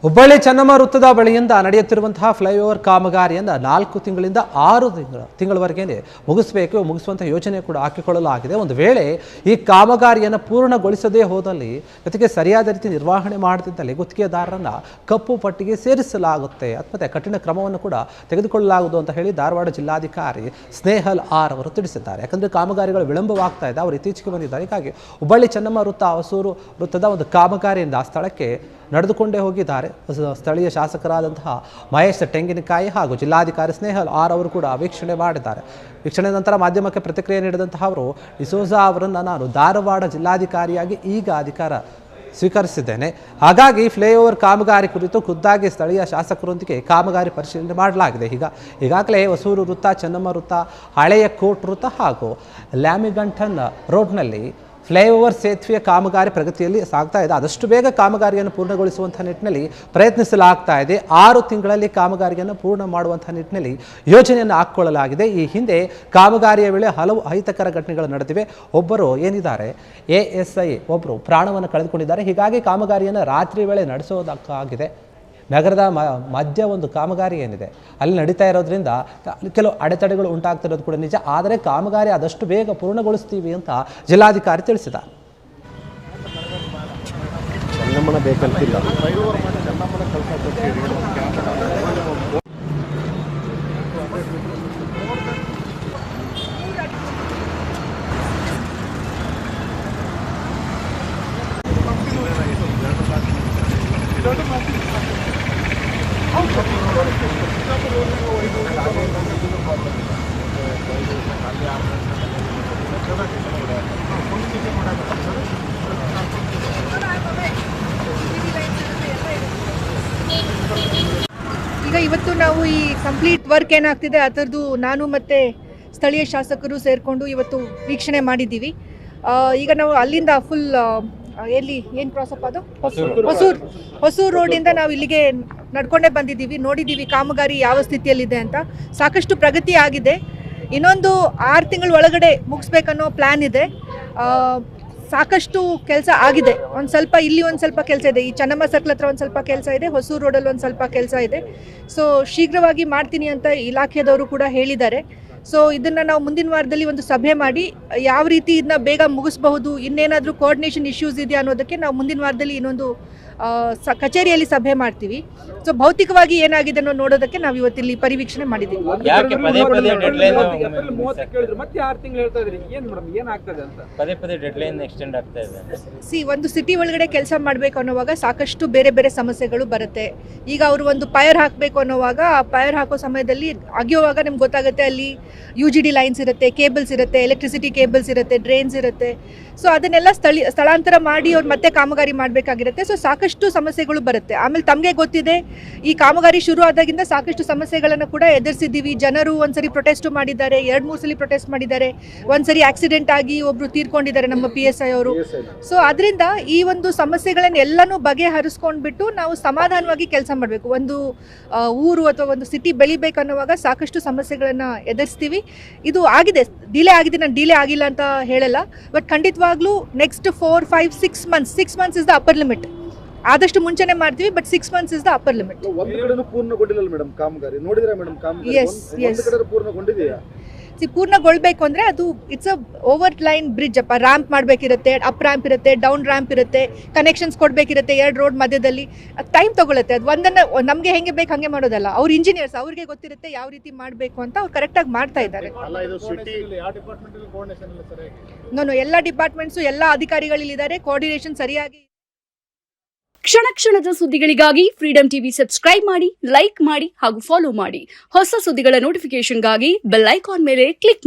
ಹುಬ್ಬಳ್ಳಿ ಚೆನ್ನಮ್ಮ ವೃತ್ತದ ಬಳಿಯಿಂದ ನಡೆಯುತ್ತಿರುವಂತಹ ಫ್ಲೈಓವರ್ ಕಾಮಗಾರಿಯನ್ನು 4 ತಿಂಗಳಿಂದ 6 ತಿಂಗಳವರೆಗೆ ಮುಗಿಸುವಂತಹ ಯೋಜನೆ ಕೂಡ ಹಾಕಿಕೊಳ್ಳಲಾಗಿದೆ. ಒಂದು ವೇಳೆ ಈ ಕಾಮಗಾರಿಯನ್ನು ಪೂರ್ಣಗೊಳಿಸದೇ ಹೋದಲ್ಲಿ ಜೊತೆಗೆ ಸರಿಯಾದ ರೀತಿ ನಿರ್ವಹಣೆ ಮಾಡದಿದ್ದಲ್ಲಿ ಗುತ್ತಿಗೆದಾರರನ್ನು ಕಪ್ಪು ಪಟ್ಟಿಗೆ ಸೇರಿಸಲಾಗುತ್ತೆ ಅಥವಾ ಕಠಿಣ ಕ್ರಮವನ್ನು ಕೂಡ ತೆಗೆದುಕೊಳ್ಳಲಾಗುವುದು ಅಂತ ಹೇಳಿ ಧಾರವಾಡ ಜಿಲ್ಲಾಧಿಕಾರಿ ಸ್ನೇಹಲ್ ಆರ್ ಅವರು ತಿಳಿಸಿದ್ದಾರೆ. ಯಾಕಂದರೆ ಕಾಮಗಾರಿಗಳು ವಿಳಂಬವಾಗ್ತಾ ಇದೆ, ಅವರು ಇತ್ತೀಚೆಗೆ ಬಂದಿದ್ದಾರೆ. ಹೀಗಾಗಿ ಹುಬ್ಬಳ್ಳಿ ಚೆನ್ನಮ್ಮ ವೃತ್ತ ಹೊಸೂರು ವೃತ್ತದ ಒಂದು ಕಾಮಗಾರಿಯಿಂದ ಆ ಸ್ಥಳಕ್ಕೆ ನಡೆದುಕೊಂಡೇ ಹೋಗಿದ್ದಾರೆ. ಸ್ಥಳೀಯ ಶಾಸಕರಾದಂತಹ ಮಹೇಶ್ ತೆಂಗಿನಕಾಯಿ ಹಾಗೂ ಜಿಲ್ಲಾಧಿಕಾರಿ ಸ್ನೇಹಲ್ ಆರ್ ಅವರು ಕೂಡ ವೀಕ್ಷಣೆ ಮಾಡಿದ್ದಾರೆ. ವೀಕ್ಷಣೆ ನಂತರ ಮಾಧ್ಯಮಕ್ಕೆ ಪ್ರತಿಕ್ರಿಯೆ ನೀಡಿದಂತಹ ಅವರು, ಡಿಸೋಜಾ ಅವರನ್ನು ನಾನು ಧಾರವಾಡ ಜಿಲ್ಲಾಧಿಕಾರಿಯಾಗಿ ಈಗ ಅಧಿಕಾರ ಸ್ವೀಕರಿಸಿದ್ದೇನೆ. ಹಾಗಾಗಿ ಫ್ಲೈಓವರ್ ಕಾಮಗಾರಿ ಕುರಿತು ಖುದ್ದಾಗಿ ಸ್ಥಳೀಯ ಶಾಸಕರೊಂದಿಗೆ ಕಾಮಗಾರಿ ಪರಿಶೀಲನೆ ಮಾಡಲಾಗಿದೆ. ಈಗಾಗಲೇ ಹೊಸೂರು ವೃತ್ತ, ಚೆನ್ನಮ್ಮ ವೃತ್ತ, ಹಳೆಯ ಕೋಟ್ ವೃತ್ತ ಹಾಗೂ ಲ್ಯಾಮಿಗಂಟನ್ ರೋಡ್ನಲ್ಲಿ ಫ್ಲೈಓವರ್ ಸೇತುವೆಯ ಕಾಮಗಾರಿ ಪ್ರಗತಿಯಲ್ಲಿ ಸಾಗ್ತಾ ಇದೆ. ಆದಷ್ಟು ಬೇಗ ಕಾಮಗಾರಿಯನ್ನು ಪೂರ್ಣಗೊಳಿಸುವಂಥ ನಿಟ್ಟಿನಲ್ಲಿ ಪ್ರಯತ್ನಿಸಲಾಗ್ತಾ ಇದೆ. 6 ತಿಂಗಳಲ್ಲಿ ಕಾಮಗಾರಿಯನ್ನು ಪೂರ್ಣ ಮಾಡುವಂಥ ನಿಟ್ಟಿನಲ್ಲಿ ಯೋಜನೆಯನ್ನು ಹಾಕಿಕೊಳ್ಳಲಾಗಿದೆ. ಈ ಹಿಂದೆ ಕಾಮಗಾರಿಯ ವೇಳೆ ಹಲವು ಅಹಿತಕರ ಘಟನೆಗಳು ನಡೆದಿವೆ. ಒಬ್ಬರು ಏನಿದ್ದಾರೆ ASI ಒಬ್ಬರು ಪ್ರಾಣವನ್ನು ಕಳೆದುಕೊಂಡಿದ್ದಾರೆ. ಹೀಗಾಗಿ ಕಾಮಗಾರಿಯನ್ನು ರಾತ್ರಿ ವೇಳೆ ನಡೆಸೋದಕ್ಕಾಗಿದೆ. ನಗರದ ಮಧ್ಯ ಒಂದು ಕಾಮಗಾರಿ ಏನಿದೆ ಅಲ್ಲಿ ನಡೀತಾ ಇರೋದ್ರಿಂದ ಕೆಲವು ಅಡೆತಡೆಗಳು ಉಂಟಾಗ್ತಿರೋದು ಕೂಡ ನಿಜ. ಆದರೆ ಕಾಮಗಾರಿ ಆದಷ್ಟು ಬೇಗ ಪೂರ್ಣಗೊಳಿಸ್ತೀವಿ ಅಂತ ಜಿಲ್ಲಾಧಿಕಾರಿ ತಿಳಿಸಿದ್ದಾರೆ. ಈಗ ಇವತ್ತು ನಾವು ಈ ಕಂಪ್ಲೀಟ್ ವರ್ಕ್ ಏನಾಗ್ತಿದೆ ಅದರದ್ದು ನಾನು ಮತ್ತು ಸ್ಥಳೀಯ ಶಾಸಕರು ಸೇರಿಕೊಂಡು ಇವತ್ತು ವೀಕ್ಷಣೆ ಮಾಡಿದ್ದೀವಿ. ಈಗ ನಾವು ಅಲ್ಲಿಂದ ಫುಲ್ ಏನು ಕ್ರಾಸಪ್ ಅದು ಹೊಸೂರು ರೋಡಿಂದ ನಾವು ಇಲ್ಲಿಗೆ ನಡ್ಕೊಂಡೇ ಬಂದಿದ್ದೀವಿ. ನೋಡಿದ್ದೀವಿ ಕಾಮಗಾರಿ ಯಾವ ಸ್ಥಿತಿಯಲ್ಲಿದೆ ಅಂತ. ಸಾಕಷ್ಟು ಪ್ರಗತಿ ಆಗಿದೆ. ಇನ್ನೊಂದು 6 ತಿಂಗಳ ಒಳಗಡೆ ಮುಗಿಸ್ಬೇಕನ್ನೋ ಪ್ಲ್ಯಾನ್ ಇದೆ. ಸಾಕಷ್ಟು ಕೆಲಸ ಆಗಿದೆ. ಒಂದು ಸ್ವಲ್ಪ ಇಲ್ಲಿ ಒಂದು ಸ್ವಲ್ಪ ಕೆಲಸ ಇದೆ. ಈ ಚೆನ್ನಮ್ಮ ಸರ್ಕಲ್ ಹತ್ರ ಒಂದು ಸ್ವಲ್ಪ ಕೆಲಸ ಇದೆ, ಹೊಸೂರು ರೋಡಲ್ಲಿ ಒಂದು ಸ್ವಲ್ಪ ಕೆಲಸ ಇದೆ. ಸೊ ಶೀಘ್ರವಾಗಿ ಮಾಡ್ತೀನಿ ಅಂತ ಇಲಾಖೆದವರು ಕೂಡ ಹೇಳಿದ್ದಾರೆ. ಸೊ ಇದನ್ನು ನಾವು ಮುಂದಿನ ವಾರದಲ್ಲಿ ಒಂದು ಸಭೆ ಮಾಡಿ ಯಾವ ರೀತಿ ಇದನ್ನ ಬೇಗ ಮುಗಿಸ್ಬಹುದು, ಇನ್ನೇನಾದರೂ ಕೋಆರ್ಡಿನೇಷನ್ ಇಶ್ಯೂಸ್ ಇದೆಯಾ ಅನ್ನೋದಕ್ಕೆ ನಾವು ಮುಂದಿನ ವಾರದಲ್ಲಿ ಇನ್ನೊಂದು ಕಚೇರಿಯಲ್ಲಿ ಸಭೆ ಮಾಡ್ತೀವಿ. ಸೊ ಭೌತಿಕವಾಗಿ ಏನಾಗಿದೆ ಅನ್ನೋ ನೋಡೋದಕ್ಕೆ ನಾವು ಇವತ್ತಿಲ್ಲಿ ಪರಿವೀಕ್ಷಣೆ ಮಾಡಿದ್ದೀವಿ. ಒಂದು ಸಿಟಿ ಒಳಗಡೆ ಕೆಲಸ ಮಾಡಬೇಕು ಅನ್ನೋವಾಗ ಸಾಕಷ್ಟು ಬೇರೆ ಬೇರೆ ಸಮಸ್ಯೆಗಳು ಬರುತ್ತೆ. ಈಗ ಅವರು ಒಂದು ಪೈರ್ ಹಾಕಬೇಕು ಅನ್ನೋವಾಗ ಆ ಪೈರ್ ಹಾಕೋ ಸಮಯದಲ್ಲಿ ಅಗಿಯುವಾಗ ನಿಮ್ಗೆ ಗೊತ್ತಾಗುತ್ತೆ ಅಲ್ಲಿ UGD ಲೈನ್ಸ್ ಇರುತ್ತೆ, ಕೇಬಲ್ಸ್ ಇರುತ್ತೆ, ಎಲೆಕ್ಟ್ರಿಸಿಟಿ ಕೇಬಲ್ಸ್ ಇರುತ್ತೆ, ಡ್ರೈನ್ಸ್ ಇರುತ್ತೆ. ಸೊ ಅದನ್ನೆಲ್ಲ ಸ್ಥಳಾಂತರ ಮಾಡಿ ಅವ್ರು ಮತ್ತೆ ಕಾಮಗಾರಿ ಮಾಡಬೇಕಾಗಿರುತ್ತೆ. ಸೊ ಸಾಕಷ್ಟು ಸಮಸ್ಯೆಗಳು ಬರುತ್ತೆ. ಆಮೇಲೆ ತಮಗೆ ಗೊತ್ತಿದೆ ಈ ಕಾಮಗಾರಿ ಶುರು ಆದಾಗಿಂದ ಸಾಕಷ್ಟು ಸಮಸ್ಯೆಗಳನ್ನು ಕೂಡ ಎದುರಿಸಿದ್ದೀವಿ. ಜನರು ಒಂದ್ಸರಿ ಪ್ರೊಟೆಸ್ಟ್ ಮಾಡಿದ್ದಾರೆ, 2-3 ಸಲ ಪ್ರೊಟೆಸ್ಟ್ ಮಾಡಿದ್ದಾರೆ. ಒಂದ್ಸರಿ ಆಕ್ಸಿಡೆಂಟ್ ಆಗಿ ಒಬ್ರು ತೀರ್ಕೊಂಡಿದ್ದಾರೆ ನಮ್ಮ PSI ಅವರು. ಸೊ ಅದರಿಂದ ಈ ಒಂದು ಸಮಸ್ಯೆಗಳನ್ನೆಲ್ಲನೂ ಬಗೆಹರಿಸ್ಕೊಂಡ್ಬಿಟ್ಟು ನಾವು ಸಮಾಧಾನವಾಗಿ ಕೆಲಸ ಮಾಡಬೇಕು. ಒಂದು ಊರು ಅಥವಾ ಒಂದು ಸಿಟಿ ಬೆಳಿಬೇಕನ್ನುವಾಗ ಸಾಕಷ್ಟು ಸಮಸ್ಯೆಗಳನ್ನು ಎದುರಿಸ್ತೀವಿ. ಇದು ಆಗಿದೆ, ಡಿಲೇ ಆಗಿದೆ. ನಾನು ಡಿಲೇ ಆಗಿಲ್ಲ ಅಂತ ಹೇಳಲ್ಲ, ಬಟ್ ಖಂಡಿತವಾಗ್ಲೂ next 4-5-6 months is the upper limit. ಆದಷ್ಟು ಮುಂಚೆನೆ ಮಾಡ್ತೀವಿ, but 6 months is the upper limit. ಒಂದು ಕಡೆನೂ ಪೂರ್ಣಗೊಂಡಿಲ್ಲ ಮೇಡಮ್ ಕಾಮಗಾರಿ. ನೋಡಿದ್ರಾ ಮೇಡಮ್ ಕಾಮಗಾರಿ? ಒಂದು ಕಡೆ ಪೂರ್ಣಗೊಂಡಿದೆಯಾ? ಪೂರ್ಣಗೊಳ್ಬೇಕು ಅಂದ್ರೆ ಅದು it's a over line bridge ಅಪ್ಪ. ರ್ಯಾಂಪ್ ಮಾಡಬೇಕಿರುತ್ತೆ, ಅಪ್ ರ್ಯಾಂಪ್ ಇರುತ್ತೆ, ಡೌನ್ ರ್ಯಾಂಪ್ ಇರುತ್ತೆ, ಕನೆಕ್ಷನ್ಸ್ ಕೊಡಬೇಕಿರುತ್ತೆ 2 ರೋಡ್ ಮಧ್ಯದಲ್ಲಿ. ಅದು ಟೈಮ್ ತಗೊಳುತ್ತೆ. ಅದು ಒಂದನ್ನು ನಮಗೆ ಹೆಂಗೆ ಬೇಕು ಹಾಗೆ ಮಾಡೋದಲ್ಲ. ಅವ್ರು ಇಂಜಿನಿಯರ್ಸ್, ಅವ್ರಿಗೆ ಗೊತ್ತಿರುತ್ತೆ ಯಾವ ರೀತಿ ಮಾಡಬೇಕು ಅಂತ. ಅವ್ರು ಕರೆಕ್ಟಾಗಿ ಮಾಡ್ತಾ ಇದ್ದಾರೆ. ನಾನು ಎಲ್ಲ ಡಿಪಾರ್ಟ್ಮೆಂಟ್ಸು ಎಲ್ಲ ಅಧಿಕಾರಿಗಳಿದ್ದಾರೆ, ಕೋಆರ್ಡಿನೇಷನ್ ಸರಿಯಾಗಿ. ಕ್ಷಣ ಕ್ಷಣದ ಸುದ್ದಿಗಳಿಗಾಗಿ ಫ್ರೀಡಂ ಟಿವಿ ಸಬ್ಸ್ಕ್ರೈಬ್ ಮಾಡಿ, ಲೈಕ್ ಮಾಡಿ ಹಾಗೂ ಫಾಲೋ ಮಾಡಿ. ಹೊಸ ಸುದ್ದಿಗಳ ನೋಟಿಫಿಕೇಶನ್ಗಾಗಿ ಬೆಲ್ ಐಕಾನ್ ಮೇಲೆ ಕ್ಲಿಕ್ ಮಾಡಿ.